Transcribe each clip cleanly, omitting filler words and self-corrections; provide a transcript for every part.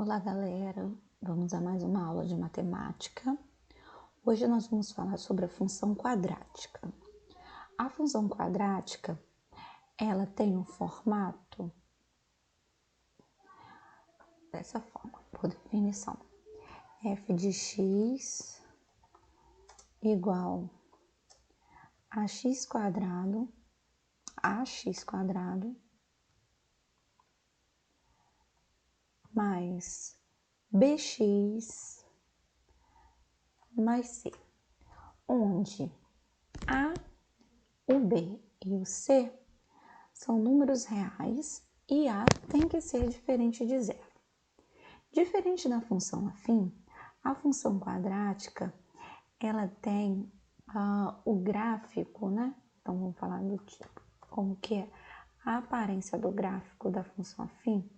Olá, galera! Vamos a mais uma aula de matemática. Hoje nós vamos falar sobre a função quadrática. A função quadrática, ela tem um formato dessa forma, por definição. F de x igual a x quadrado mais bx mais c, onde a, o b e o c são números reais e a tem que ser diferente de zero. Diferente da função afim, a função quadrática, ela tem o gráfico, né? Então, vamos falar do tipo, como que é a aparência do gráfico da função afim.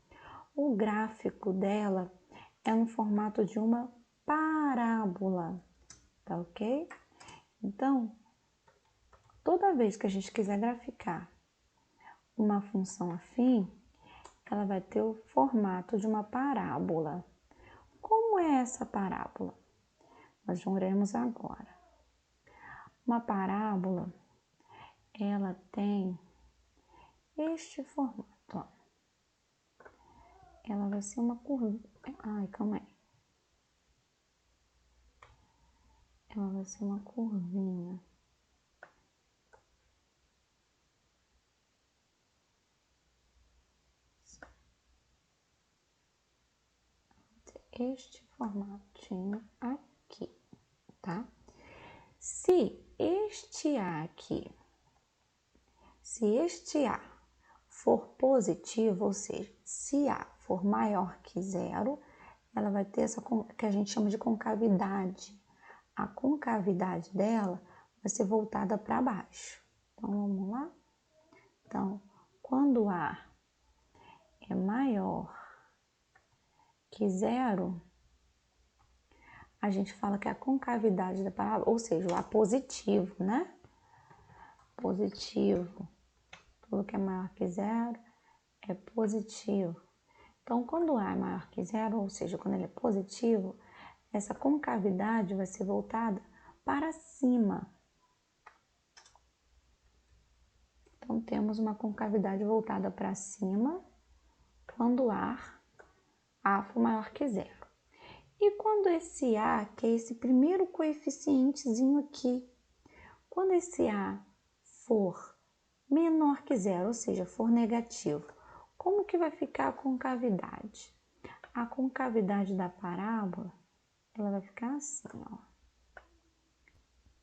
O gráfico dela é no formato de uma parábola, tá ok? Então, toda vez que a gente quiser graficar uma função afim, ela vai ter o formato de uma parábola. Como é essa parábola? Nós veremos agora. Uma parábola, ela tem este formato, ó. Ela vai ser uma curva. Ai, calma aí. Ela vai ser uma curvinha. Este formatinho aqui, tá? Se este A aqui, se este A for positivo, ou seja, se A for maior que zero, ela vai ter essa que a gente chama de concavidade. A concavidade dela vai ser voltada para baixo. Então, vamos lá? Então, quando A é maior que zero, a gente fala que a concavidade da parábola, ou seja, o A positivo, né? Positivo. Tudo que é maior que zero é positivo. Então, quando A é maior que zero, ou seja, quando ele é positivo, essa concavidade vai ser voltada para cima. Então, temos uma concavidade voltada para cima quando A for maior que zero. E quando esse A, que é esse primeiro coeficientezinho aqui, quando esse A for menor que zero, ou seja, for negativo, como que vai ficar a concavidade? A concavidade da parábola, ela vai ficar assim, ó.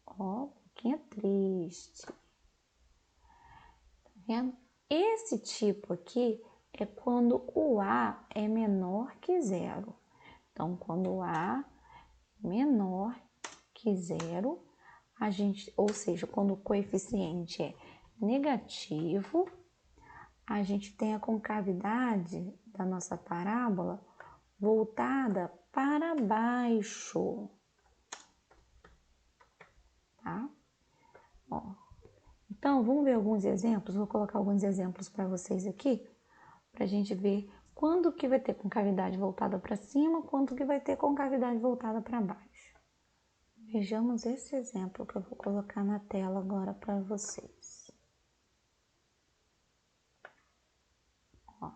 Ó, um pouquinho triste. Tá vendo? Esse tipo aqui é quando o A é menor que zero. Então, quando o A é menor que zero, a gente, ou seja, quando o coeficiente é negativo, a gente tem a concavidade da nossa parábola voltada para baixo, tá? Ó, então, vamos ver alguns exemplos. Vou colocar alguns exemplos para vocês aqui, para a gente ver quando que vai ter concavidade voltada para cima, quando que vai ter concavidade voltada para baixo. Vejamos esse exemplo que eu vou colocar na tela agora para vocês. Ó,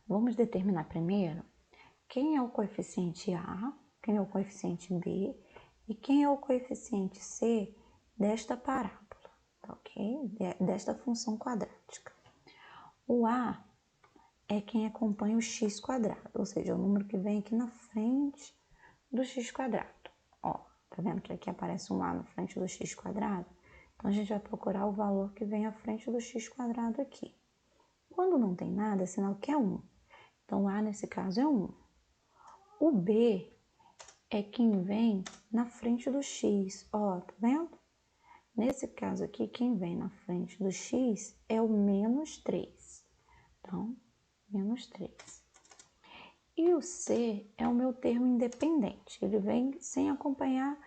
vamos determinar primeiro quem é o coeficiente A, quem é o coeficiente B e quem é o coeficiente C desta parábola, tá ok? Desta função quadrática. O A é quem acompanha o x quadrado, ou seja, o número que vem aqui na frente do x quadrado. Ó, tá vendo que aqui aparece um A na frente do x quadrado? Então, a gente vai procurar o valor que vem à frente do x quadrado aqui. Quando não tem nada, é sinal que é 1. Então, A nesse caso é 1. O B é quem vem na frente do x, ó, tá vendo? Nesse caso aqui, quem vem na frente do x é o menos 3. Então, menos 3. E o C é o meu termo independente, ele vem sem acompanhar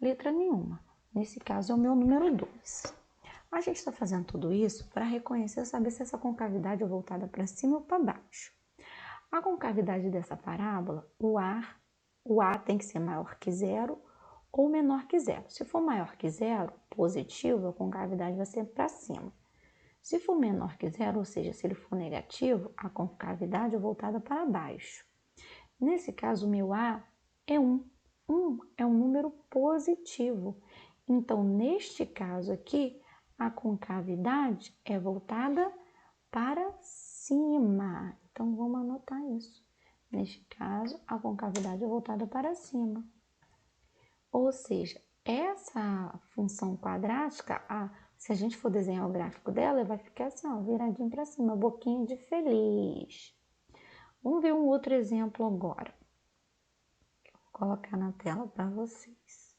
letra nenhuma. Nesse caso, é o meu número 2. A gente está fazendo tudo isso para reconhecer, saber se essa concavidade é voltada para cima ou para baixo. A concavidade dessa parábola, o A tem que ser maior que zero ou menor que zero. Se for maior que zero, positivo, a concavidade vai ser para cima. Se for menor que zero, ou seja, se ele for negativo, a concavidade é voltada para baixo. Nesse caso, o meu A é 1. 1 é um número positivo. Então, neste caso aqui, a concavidade é voltada para cima. Então, vamos anotar isso. Neste caso, a concavidade é voltada para cima. Ou seja, essa função quadrática, se a gente for desenhar o gráfico dela, vai ficar assim, ó, viradinho para cima, boquinha de feliz. Vamos ver um outro exemplo agora. Vou colocar na tela para vocês.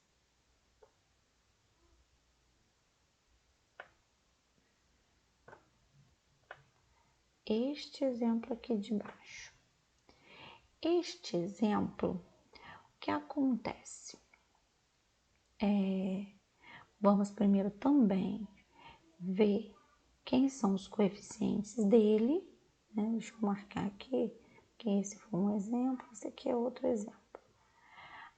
Este exemplo aqui de baixo. Este exemplo, o que acontece? Vamos primeiro também ver quem são os coeficientes dele, né? Deixa eu marcar aqui, que esse foi um exemplo, esse aqui é outro exemplo.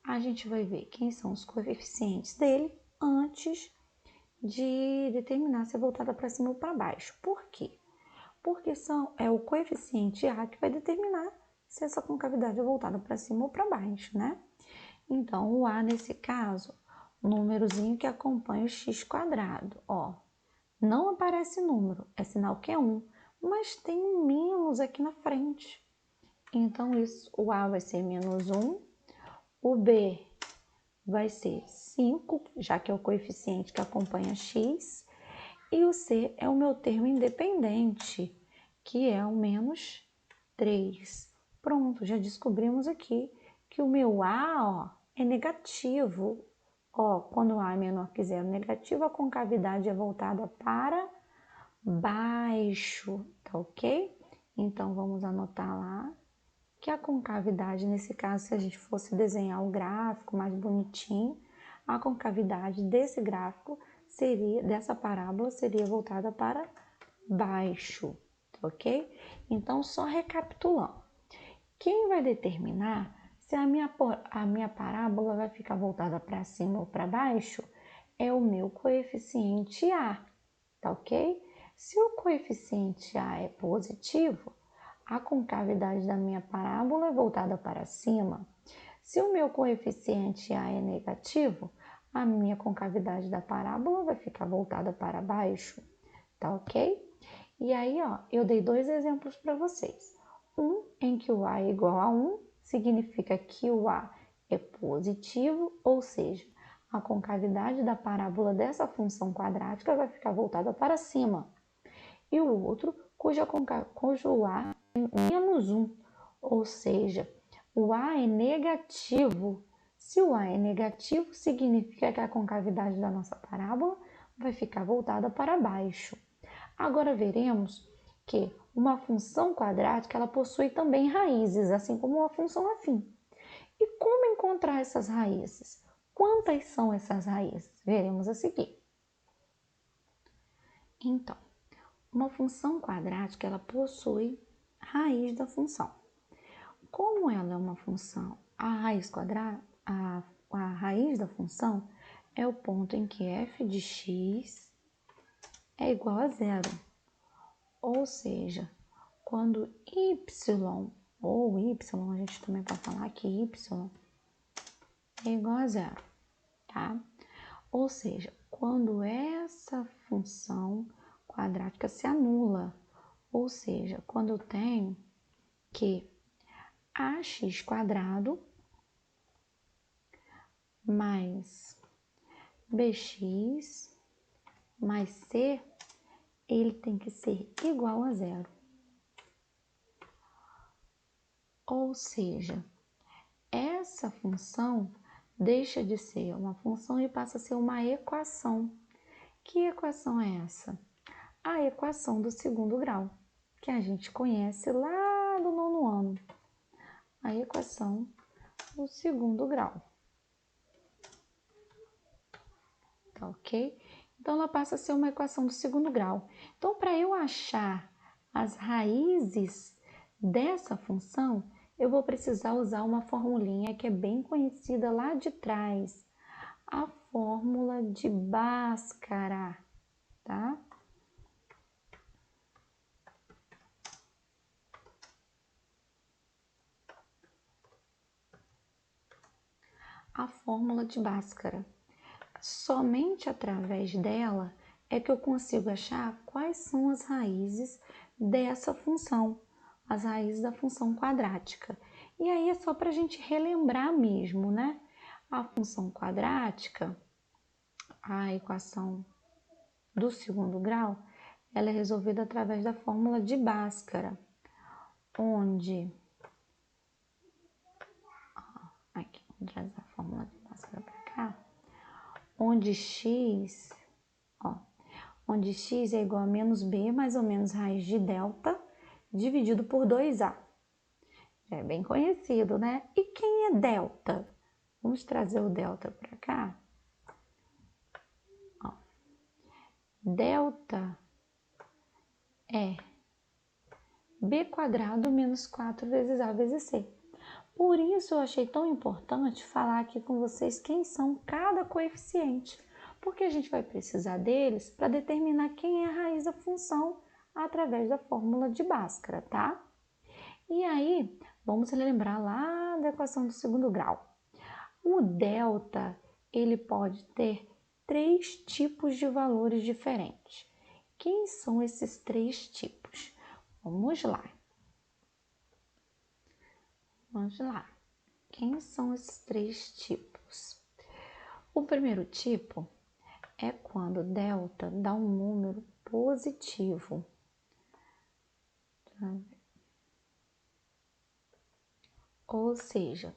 A gente vai ver quem são os coeficientes dele antes de determinar se é voltada para cima ou para baixo. Por quê? Porque é o coeficiente A que vai determinar se essa concavidade é voltada para cima ou para baixo, né? Então, o A, nesse caso, o númerozinho que acompanha o x quadrado, ó. Não aparece número, é sinal que é 1, mas tem um menos aqui na frente. Então, o A vai ser menos 1, o B vai ser 5, já que é o coeficiente que acompanha x, e o C é o meu termo independente, que é o menos 3. Pronto, já descobrimos aqui que o meu A, ó, é negativo. Ó, quando o A é menor que zero negativo, a concavidade é voltada para baixo, tá ok? Então, vamos anotar lá que a concavidade, nesse caso, se a gente fosse desenhar o gráfico mais bonitinho, a concavidade desse gráfico dessa parábola seria voltada para baixo, tá ok? Então, só recapitulando. Quem vai determinar se a minha parábola vai ficar voltada para cima ou para baixo é o meu coeficiente A, tá ok? Se o coeficiente A é positivo, a concavidade da minha parábola é voltada para cima. Se o meu coeficiente A é negativo, a minha concavidade da parábola vai ficar voltada para baixo, tá ok? E aí, ó, eu dei dois exemplos para vocês. Um em que o A é igual a 1, significa que o A é positivo, ou seja, a concavidade da parábola dessa função quadrática vai ficar voltada para cima. E o outro cujo A é menos 1, ou seja, o A é negativo. Se o A é negativo, significa que a concavidade da nossa parábola vai ficar voltada para baixo. Agora veremos que uma função quadrática ela possui também raízes, assim como uma função afim. E como encontrar essas raízes? Quantas são essas raízes? Veremos a seguir. Então, uma função quadrática ela possui raiz da função. Como ela é uma função, a raiz quadrada, a raiz da função é o ponto em que f de x é igual a zero. Ou seja, quando y ou y, a gente também pode falar que y é igual a zero, tá? Ou seja, quando essa função quadrática se anula, ou seja, quando eu tenho que ax quadrado mais bx mais c, ele tem que ser igual a zero. Ou seja, essa função deixa de ser uma função e passa a ser uma equação. Que equação é essa? A equação do segundo grau, que a gente conhece lá do nono ano. A equação do segundo grau. Tá ok? Então, ela passa a ser uma equação do segundo grau. Então, para eu achar as raízes dessa função, eu vou precisar usar uma formulinha que é bem conhecida lá de trás, a fórmula de Bhaskara, tá? A fórmula de Bhaskara. Somente através dela é que eu consigo achar quais são as raízes dessa função, as raízes da função quadrática. E aí é só para a gente relembrar mesmo, né? A função quadrática, a equação do segundo grau, ela é resolvida através da fórmula de Bhaskara, onde... Aqui, vou trazer a fórmula de Bhaskara para cá. Onde x, onde x é igual a menos b mais ou menos raiz de delta dividido por 2a. Já é bem conhecido, né? E quem é delta? Vamos trazer o delta para cá. Ó. Delta é b quadrado menos 4 vezes a vezes c. Por isso eu achei tão importante falar aqui com vocês quem são cada coeficiente, porque a gente vai precisar deles para determinar quem é a raiz da função através da fórmula de Bhaskara, tá? E aí, vamos lembrar lá da equação do segundo grau. O delta, ele pode ter 3 tipos de valores diferentes. Quem são esses 3 tipos? Vamos lá. Vamos lá. Quem são esses 3 tipos? O primeiro tipo é quando delta dá um número positivo. Ou seja,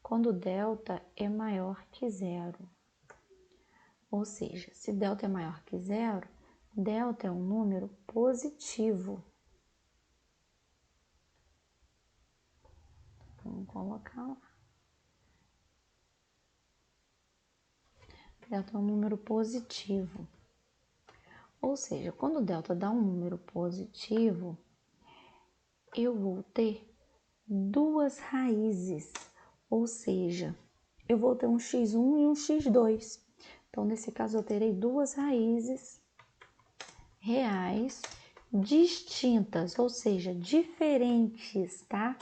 quando delta é maior que zero. Ou seja, se delta é maior que zero, delta é um número positivo. Vamos colocar lá. Delta é um número positivo. Ou seja, quando delta dá um número positivo, eu vou ter 2 raízes. Ou seja, eu vou ter um x1 e um x2. Então, nesse caso, eu terei 2 raízes reais distintas, ou seja, diferentes, tá?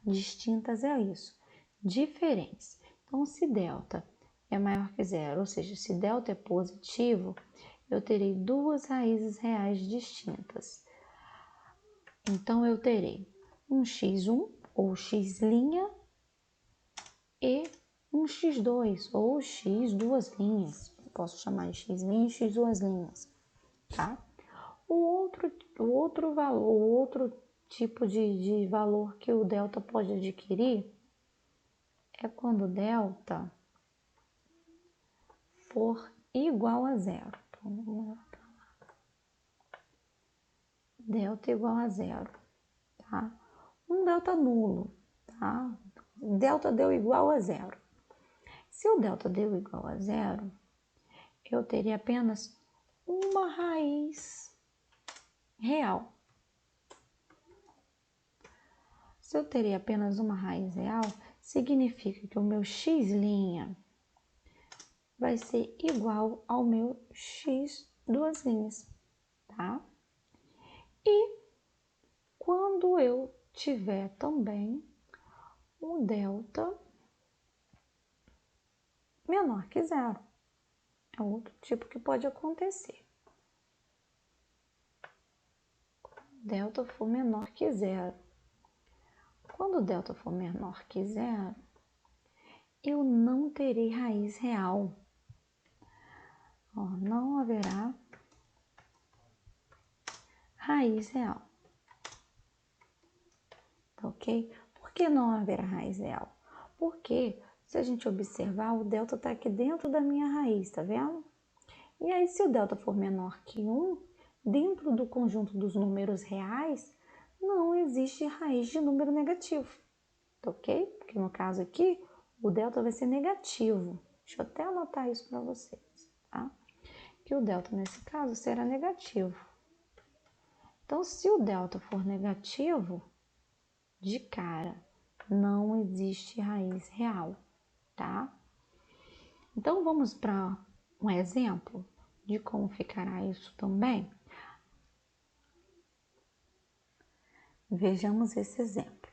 Distintas é isso, diferentes. Então, se delta é maior que zero, ou seja, se delta é positivo, eu terei 2 raízes reais distintas. Então, eu terei um x1 ou x' e um x2 ou x duas linhas. Posso chamar de x' e x duas linhas, tá? O outro tipo de valor que o delta pode adquirir é quando o delta for igual a zero. Então, delta igual a zero, tá? Um delta nulo, tá? Delta deu igual a zero. Se o delta deu igual a zero, eu teria apenas uma raiz real. Se eu teria apenas uma raiz real, significa que o meu x' vai ser igual ao meu x duas linhas, tá? E quando eu tiver também um delta menor que zero, é outro tipo que pode acontecer. Delta for menor que zero. Quando o delta for menor que zero, eu não terei raiz real. Ó, não haverá raiz real. Tá ok? Por que não haverá raiz real? Porque, se a gente observar, o delta está aqui dentro da minha raiz, tá vendo? E aí, se o delta for menor que 1, dentro do conjunto dos números reais, não existe raiz de número negativo, tá ok? Porque no caso aqui, o delta vai ser negativo. Deixa eu até anotar isso para vocês, tá? Que o delta, nesse caso, será negativo. Então, se o delta for negativo, de cara, não existe raiz real, tá? Então, vamos para um exemplo de como ficará isso também. Vejamos esse exemplo.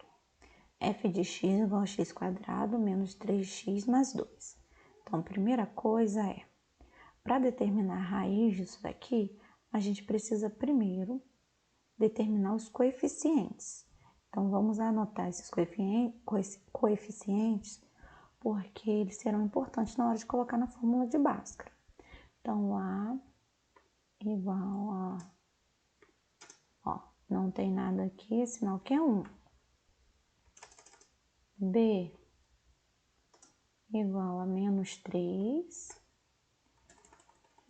F de x igual a x quadrado menos 3x mais 2. Então, a primeira coisa é, para determinar a raiz disso daqui, a gente precisa primeiro determinar os coeficientes. Então, vamos anotar esses coeficientes porque eles serão importantes na hora de colocar na fórmula de Bhaskara. Então, A igual a... Ó, não tem nada aqui, sinal que é 1. B igual a menos 3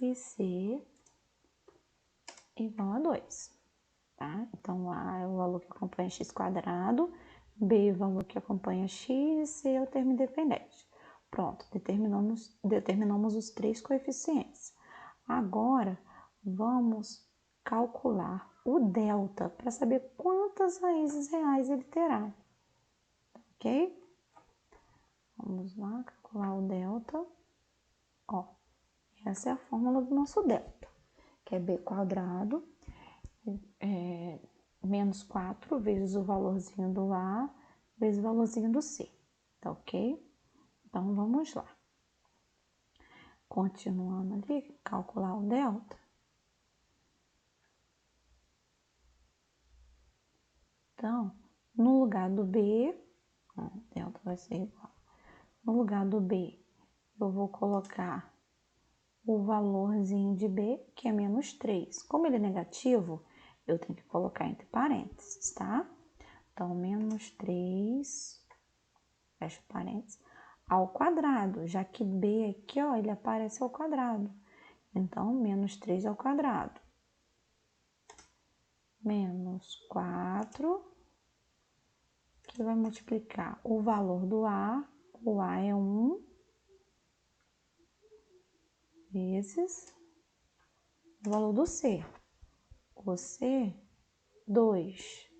e C igual a 2, tá? Então, A é o valor que acompanha x quadrado, B é o valor que acompanha x e C é o termo independente. Pronto, determinamos os 3 coeficientes. Agora, vamos calcular o delta para saber quantas raízes reais ele terá, ok? Vamos lá, calcular o delta. Ó, essa é a fórmula do nosso delta, que é b quadrado menos 4 vezes o valorzinho do A vezes o valorzinho do C, tá ok? Então, vamos lá. Continuando ali, calcular o delta. Então, no lugar do B, ó, delta vai ser igual. No lugar do B, eu vou colocar o valorzinho de B, que é menos 3. Como ele é negativo, eu tenho que colocar entre parênteses, tá? Então, menos 3, fecha parênteses, ao quadrado, já que B aqui, ó, ele aparece ao quadrado. Então, menos 3 ao quadrado. Menos 4, que vai multiplicar o valor do A, o A é 1, vezes o valor do C, o C, 2.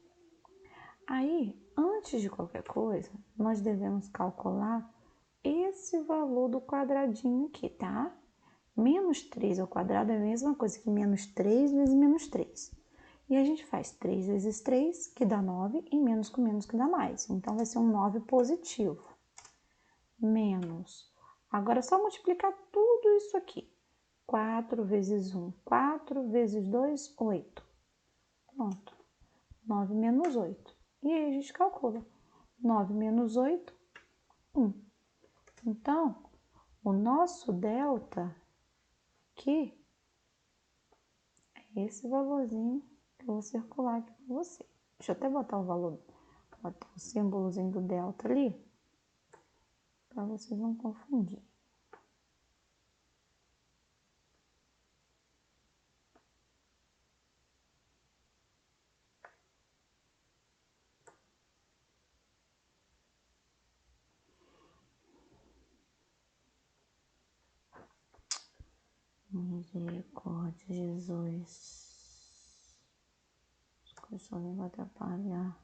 Aí, antes de qualquer coisa, nós devemos calcular esse valor do quadradinho aqui, tá? Menos 3 ao quadrado é a mesma coisa que menos 3 vezes menos 3. E a gente faz 3 vezes 3, que dá 9, e menos com menos que dá mais. Então, vai ser um 9 positivo. Menos. Agora, é só multiplicar tudo isso aqui. 4 vezes 1, 4 vezes 2, 8. Pronto. 9 menos 8. E aí a gente calcula. 9 menos 8, 1. Então, o nosso delta aqui é esse valorzinho que eu vou circular aqui para você. Deixa eu até botar o valor, botar o símbolozinho do delta ali, para vocês não confundirem. Misericórdia, Jesus. As coisas só vêm atrapalhar.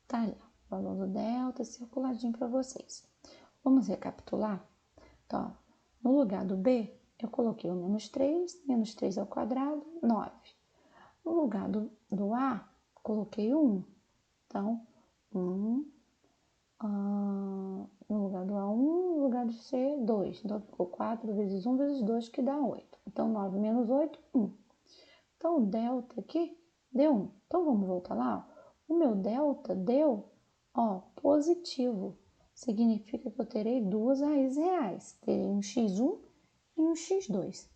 Tá ali, o valor do delta circuladinho para vocês. Vamos recapitular? Então, no lugar do B, eu coloquei o menos 3 ao quadrado, 9. No lugar do A, coloquei o 1. Então, 1, no lugar do A, 1, no lugar do C, 2. Então, ficou 4 vezes 1 vezes 2, que dá 8. Então, 9 menos 8, 1. Então, o delta aqui deu 1. Então, vamos voltar lá. O meu delta deu, ó, positivo. significa que eu terei duas raízes reais. Terei um x1 e um x2.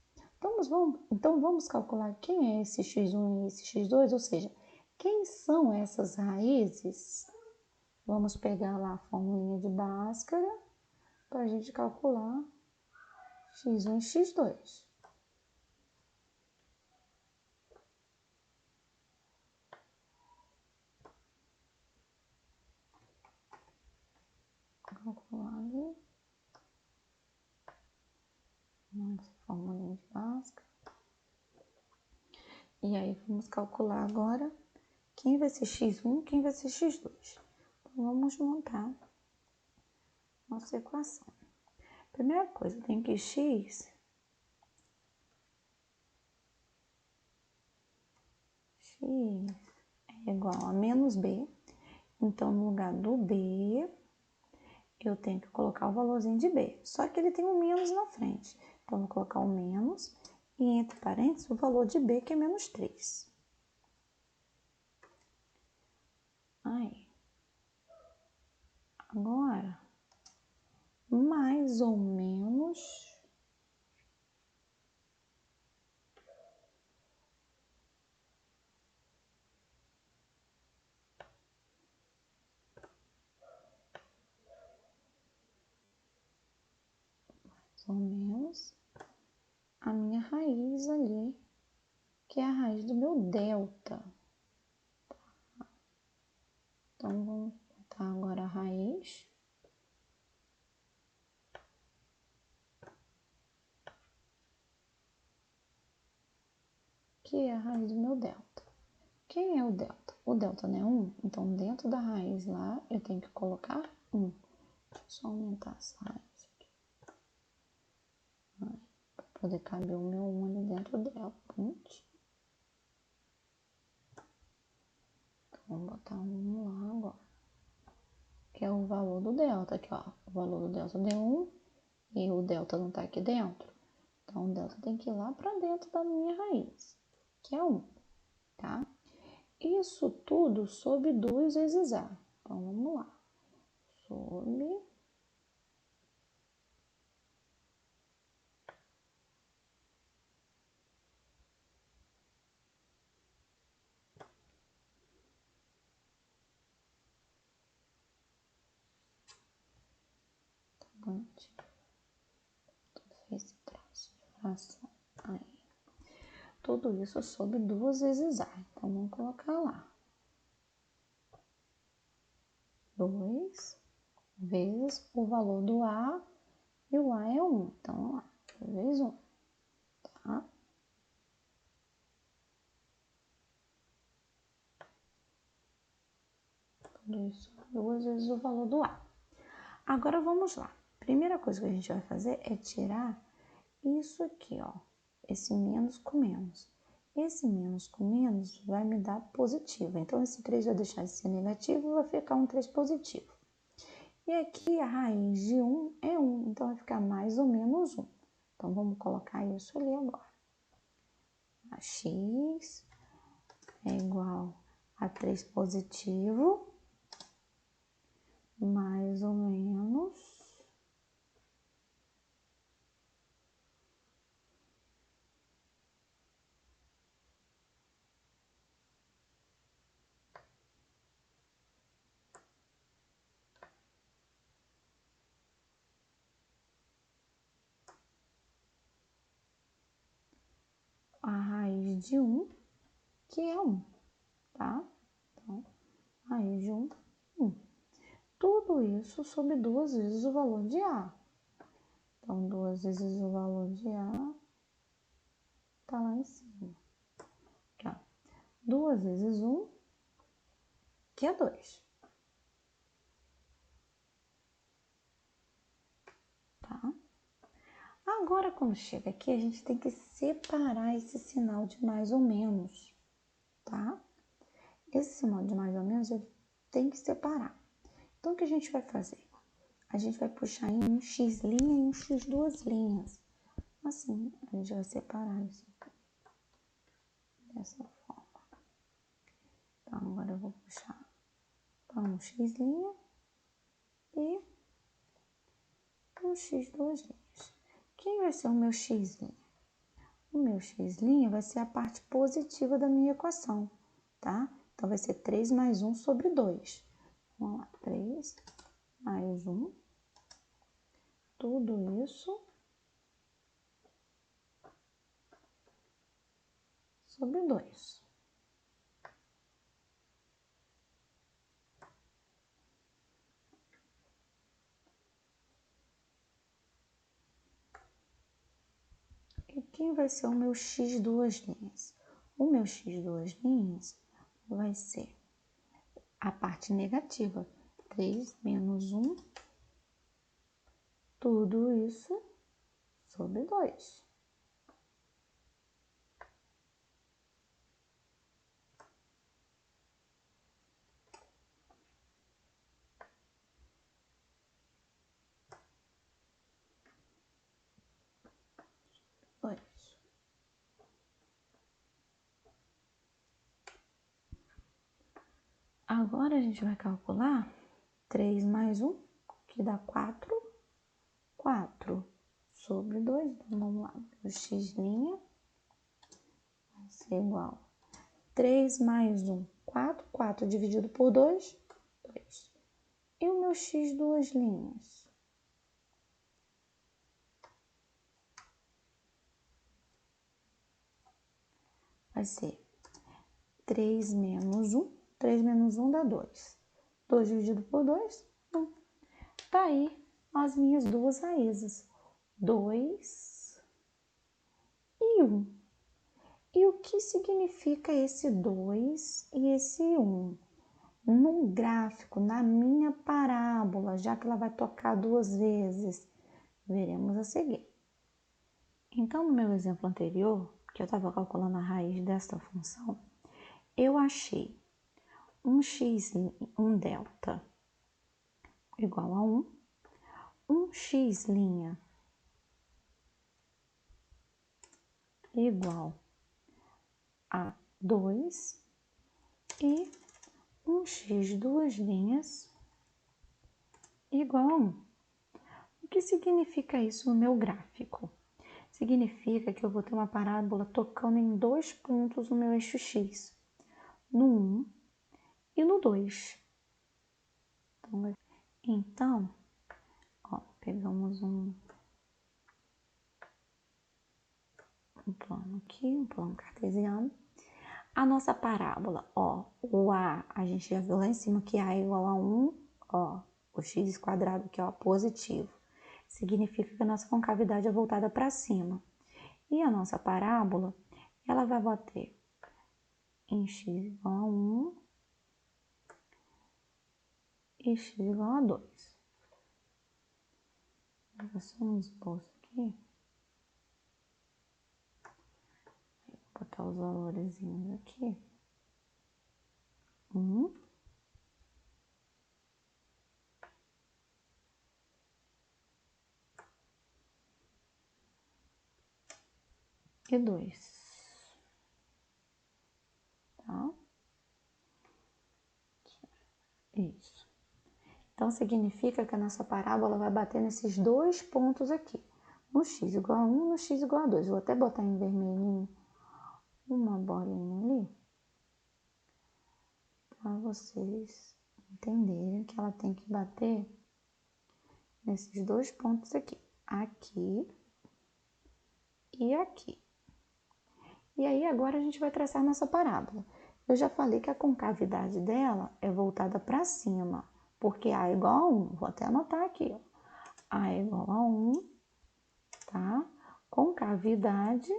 Então vamos calcular quem é esse x1 e esse x2, ou seja, quem são essas raízes? Vamos pegar lá a formulinha de Bhaskara para a gente calcular x1 e x2. Calcular ali. Nossa formulinha de Bhaskara. E aí vamos calcular agora quem vai ser x1 e quem vai ser x2. Então, vamos montar nossa equação. Primeira coisa, tem que x é igual a menos b. Então, no lugar do b, eu tenho que colocar o valorzinho de b. Só que ele tem um menos na frente. Então, vou colocar o menos e entre parênteses o valor de b, que é menos 3. Aí. Agora, mais ou menos... ou menos a minha raiz ali, que é a raiz do meu delta. Então, vamos botar agora a raiz. Que é a raiz do meu delta. Quem é o delta? O delta não é 1, então dentro da raiz lá eu tenho que colocar 1. Deixa eu só aumentar essa raiz aqui. Para poder caber o meu 1 ali dentro dela. Pontinho. Então, vamos botar 1 lá agora. Que é o valor do delta aqui, ó. O valor do delta deu 1 e o delta não tá aqui dentro. Então, o delta tem que ir lá para dentro da minha raiz, que é 1, tá? Isso tudo sob 2 vezes A. Então, vamos lá. Sob... Esse traço de fração. Aí. Tudo isso sob 2 vezes A. Então, vamos colocar lá. 2 vezes o valor do A, e o A é 1. Então, vamos lá. 2 vezes 1, tá? Tudo isso 2 vezes o valor do A. Agora, vamos lá. Primeira coisa que a gente vai fazer é tirar isso aqui, ó. Esse menos com menos. Esse menos com menos vai me dar positivo. Então, esse 3 vai deixar de ser negativo e vai ficar um 3 positivo. E aqui a raiz de 1 é 1, então vai ficar mais ou menos 1. Então, vamos colocar isso ali agora. A x é igual a 3 positivo, mais ou menos... a raiz de 1, que é 1, tá? Então, raiz de 1, 1. Tudo isso sob 2 vezes o valor de A. Então, 2 vezes o valor de A tá lá em cima. Aqui, ó. 2 vezes 1, que é 2. Tá? Agora, quando chega aqui, a gente tem que separar esse sinal de mais ou menos, tá? Esse sinal de mais ou menos ele tem que separar. Então, o que a gente vai fazer? A gente vai puxar em um x' e um x duas linhas. Assim, a gente vai separar isso dessa forma. Então, agora eu vou puxar para um x' e um x duas linhas. Quem vai ser o meu x'? O meu x' vai ser a parte positiva da minha equação, tá? Então, vai ser 3 mais 1 sobre 2. Vamos lá, 3 mais 1. Tudo isso sobre 2. E quem vai ser o meu x duas linhas? O meu x duas linhas vai ser a parte negativa. 3 menos 1, tudo isso sobre 2. Agora a gente vai calcular 3 mais 1, que dá 4. 4 sobre 2. Então, vamos lá. O x' vai ser igual a 3 mais 1, 4. 4 dividido por 2, 2. E o meu x duas linhas? Vai ser 3 menos 1. 3 menos 1 dá 2. 2 dividido por 2, 1. Tá aí as minhas duas raízes. 2 e 1. E o que significa esse 2 e esse 1? Num gráfico, na minha parábola, já que ela vai tocar duas vezes, veremos a seguir. Então, no meu exemplo anterior, que eu estava calculando a raiz desta função, eu achei um x, um delta igual a 1, um x' igual a 2 e um x duas linhas igual a 1. O que significa isso no meu gráfico? Significa que eu vou ter uma parábola tocando em dois pontos no meu eixo x, no 1 e no 2. Então, ó, pegamos um plano aqui, um plano cartesiano. A nossa parábola, ó, o a gente já viu lá em cima que a é igual a 1, ó, o x quadrado aqui, ó, positivo. Significa que a nossa concavidade é voltada para cima. E a nossa parábola, ela vai bater em x igual a 1 e x igual a 2. Vou fazer só um esboço aqui. Vou botar os valores aqui. 1. E 2. Tá? Isso. Então, significa que a nossa parábola vai bater nesses dois pontos aqui. No x igual a 1, no x igual a 2. Vou até botar em vermelhinho uma bolinha ali, para vocês entenderem que ela tem que bater nesses dois pontos aqui. Aqui e aqui. E aí, agora a gente vai traçar nossa parábola. Eu já falei que a concavidade dela é voltada para cima, porque A é igual a 1. Vou até anotar aqui, ó. A é igual a 1, tá? Concavidade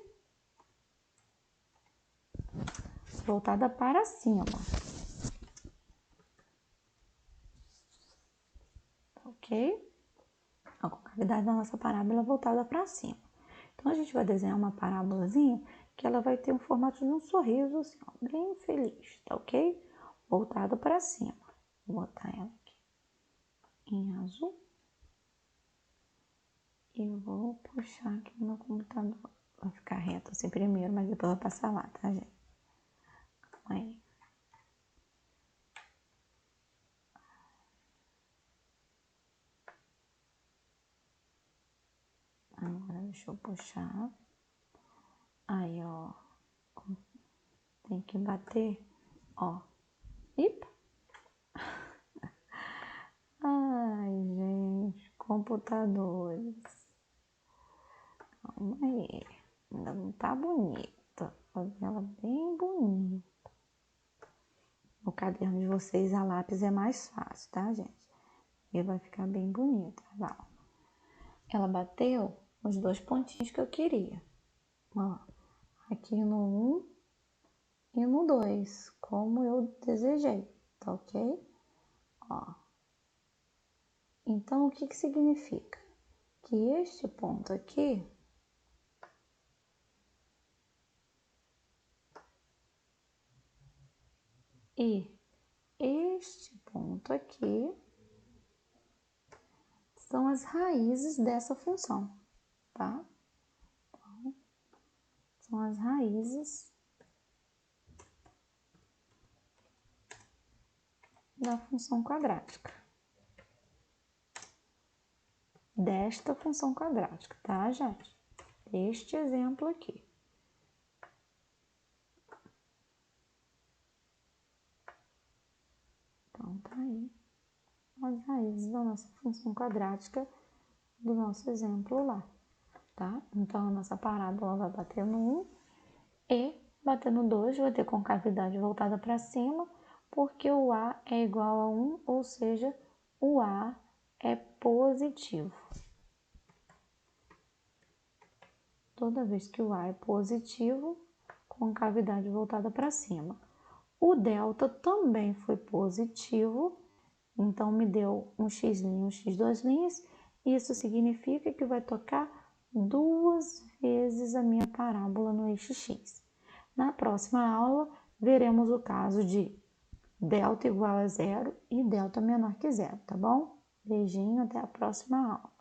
voltada para cima. Ok? A concavidade da nossa parábola é voltada para cima. Então, a gente vai desenhar uma parábolazinha que ela vai ter um formato de um sorriso, assim, ó, bem feliz, tá ok? Voltada para cima. Vou botar ela aqui em azul. E vou puxar aqui no meu computador. Vai ficar reto assim primeiro, mas depois vai passar lá, tá, gente? Calma aí. deixa eu puxar. Aí, ó. Tem que bater, ó. Ipa. Ai, gente, computadores. Calma aí. Ainda não tá bonita. Vou fazer ela bem bonita. No caderno de vocês, a lápis é mais fácil, tá, gente? E vai ficar bem bonita. Lá, ó. Ela bateu os 2 pontinhos que eu queria. Ó, aqui no 1 e no 2, como eu desejei, tá ok? Ó. Então, o que que significa? Que este ponto aqui e este ponto aqui são as raízes dessa função, tá? Então, são as raízes da função quadrática. Desta função quadrática, tá, gente? Este exemplo aqui. Então, tá aí as raízes da nossa função quadrática do nosso exemplo lá, tá? Então, a nossa parábola vai bater no 1 e bater no 2, vai ter concavidade voltada para cima, porque o A é igual a 1, ou seja, o A é positivo. Toda vez que o A é positivo, concavidade voltada para cima. O delta também foi positivo, então me deu um x', um x 2'. Isso significa que vai tocar 2 vezes a minha parábola no eixo x. Na próxima aula, veremos o caso de delta igual a 0 e delta menor que 0, tá bom? Beijinho, até a próxima aula.